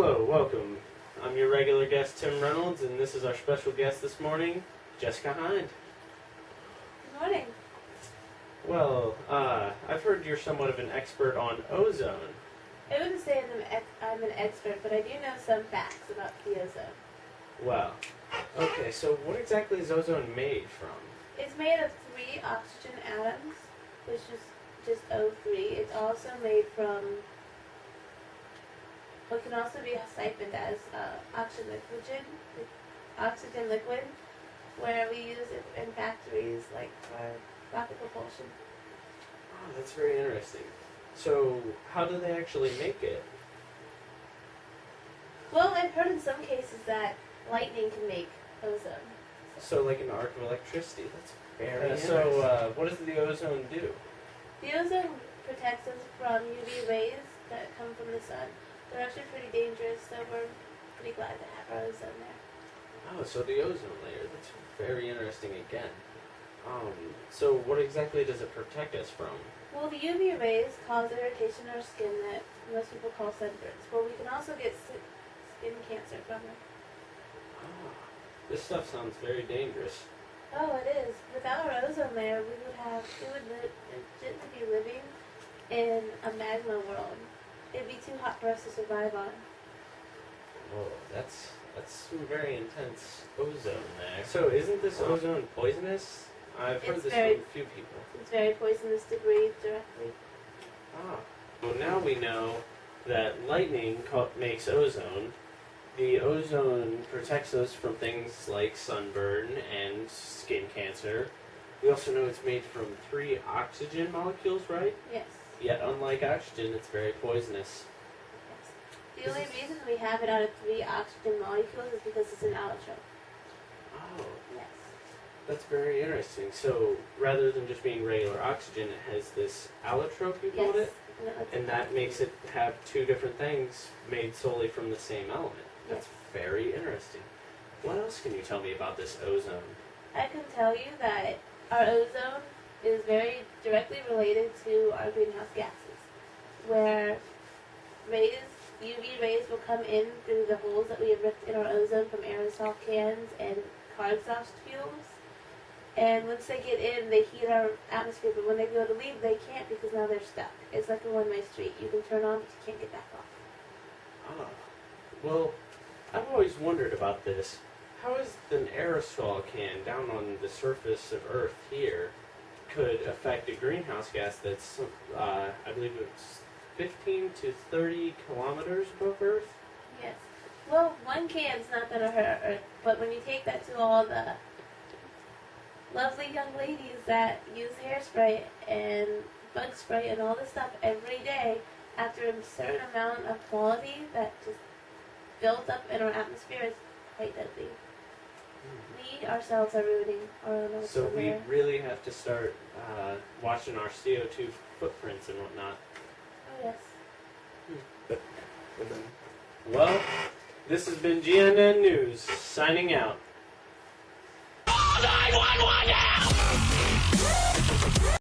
Hello, welcome. I'm your regular guest, Tim Reynolds, and this is our special guest this morning, Jessica Hind. Good morning. Well, I've heard you're somewhat of an expert on ozone. I wouldn't say I'm an expert, but I do know some facts about the ozone. Well, okay, so what exactly is ozone made from? It's made of 3 oxygen atoms, which is just O3. It's also made from what can also be siphoned as oxygen liquid, where we use it in factories like for rocket propulsion. Oh, that's very interesting. So, how do they actually make it? Well, I've heard in some cases that lightning can make ozone. So, like an arc of electricity. That's very interesting. So, what does the ozone do? The ozone protects us from UV rays that come from the sun. They're actually pretty dangerous, so we're pretty glad to have our ozone there. Oh, so the ozone layer. That's very interesting again. So what exactly does it protect us from? Well, the UV rays cause irritation in our skin that most people call sunburns. Well, we can also get skin cancer from them. Ah, this stuff sounds very dangerous. Oh, it is. Without our ozone layer, we would legitimately be living in a magma world. It'd be too hot for us to survive on. Whoa, that's some very intense ozone there. So isn't this ozone poisonous? I've heard this from a few people. It's very poisonous to breathe directly. Ah. Well, now we know that lightning makes ozone. The ozone protects us from things like sunburn and skin cancer. We also know it's made from 3 oxygen molecules, right? Yes. Yet, unlike oxygen, it's very poisonous. Yes. The only reason we have it out of 3 oxygen molecules is because it's an allotrope. Oh. Yes. That's very interesting. So, rather than just being regular oxygen, it has this allotrope, you called it? And that makes it have 2 different things made solely from the same element. That's very interesting. What else can you tell me about this ozone? I can tell you that our ozone is very directly related to our greenhouse gases, where UV rays will come in through the holes that we have ripped in our ozone from aerosol cans and car exhaust fumes. And once they get in, they heat our atmosphere, but when they go to leave, they can't because now they're stuck. It's like a one-way street. You can turn on, but you can't get back off. Ah, well, I've always wondered about this. How is an aerosol can down on the surface of Earth here could affect a greenhouse gas that's, I believe it's 15 to 30 kilometers above Earth? Yes. Well, one can's not going to hurt Earth, but when you take that to all the lovely young ladies that use hairspray and bug spray and all this stuff every day, after a certain amount of quality that just builds up in our atmosphere, is quite deadly. We ourselves are ruining our own ozone. So we really have to start watching our CO2 footprints and whatnot. Oh, yes. Well, this has been GNN News, signing out. 911!